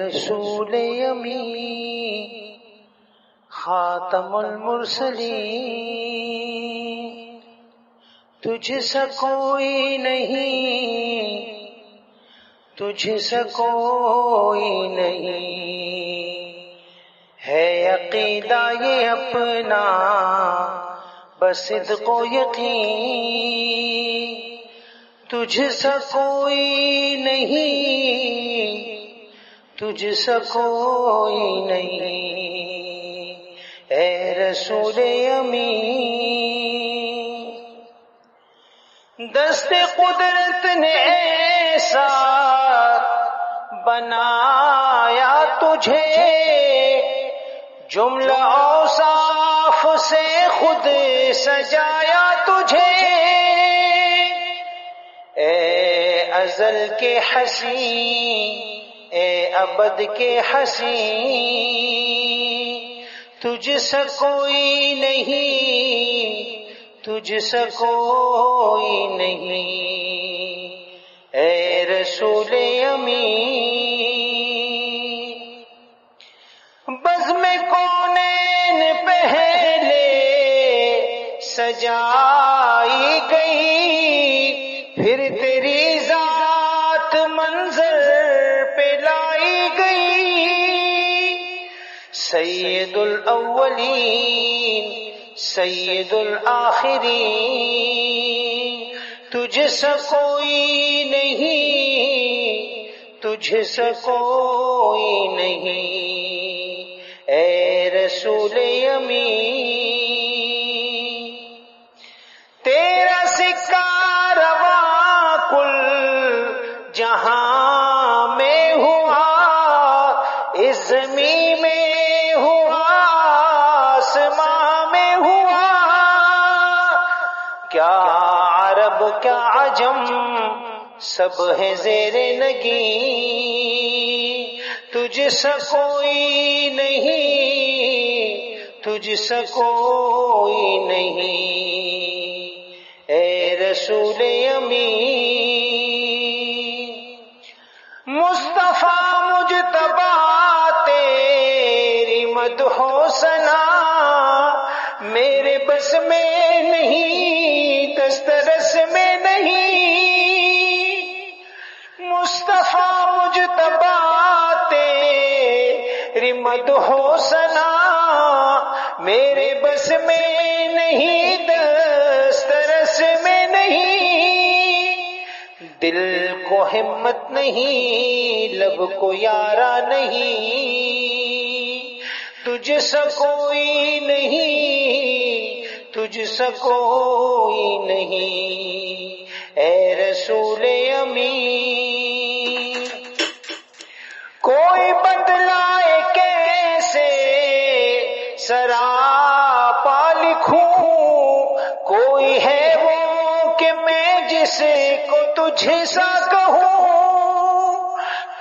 رسول امی خاتم المرسلین، تجھ سا کوئی نہیں، تجھ سا کوئی نہیں، ہے عقیدہ یہ اپنا بس صدق و یقین، تجھ سا کوئی نہیں، تجھ سا کوئی نہیں، اے رسول امین۔ دست قدرت نے ایسا بنایا تجھے، جملہ اوصاف سے خود سجایا تجھے، اے ازل کے حسین، اے ابد کے حسین، تجھ سا کوئی نہیں، تجھ سا کوئی نہیں، اے رسول امین۔ بزم کونین پہلے سجائی گئی، پھر تیری ذات منظر پہ لائی گئی، سید الاولین سید الآخرین، تجھ سا کوئی نہیں، تجھ سا کوئی نہیں، اے رسول امین۔ تیرا سکہ رواں کل جہاں میں ہوا، اس زمین میں ہوا، آسمان میں ہوا، کیا عرب کیا عجم سب ہے زیر نگین، تجھ سا کوئی نہیں، تجھ سا کوئی نہیں، اے رسول امین۔ مصطفیٰ مجتبیٰ تیری مدح و ثنا میرے بس میں نہیں، دسترس میں نہیں، مصطفیٰ مجتبیٰ تیری مدح و ثنا میرے بس میں نہیں، دسترس میں نہیں، دل کو ہمت نہیں، لب کو یارا نہیں، تجھ سا کوئی نہیں، تجھ سا کوئی نہیں، اے رسول امین۔ کوئی بتلائے کیسے سراپا لکھوں، کوئی ہے وہ کہ میں جس کو تجھ سا کہوں،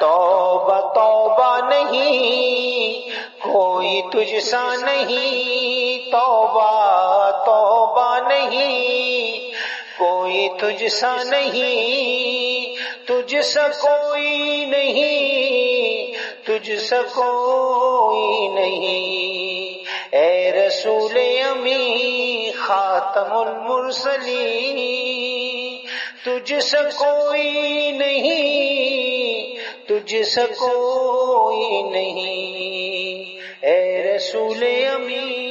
توبہ توبہ نہیں، کوئی تجھ سا نہیں، توبہ توبہ نہیں، کوئی تجھ سا نہیں، تجھ سا کوئی نہیں، تجھ سا کوئی نہیں، اے رسول امین خاتم المرسلین، تجھ سا کوئی نہیں، تجھ سا کوئی نہیں، اے رسول امین۔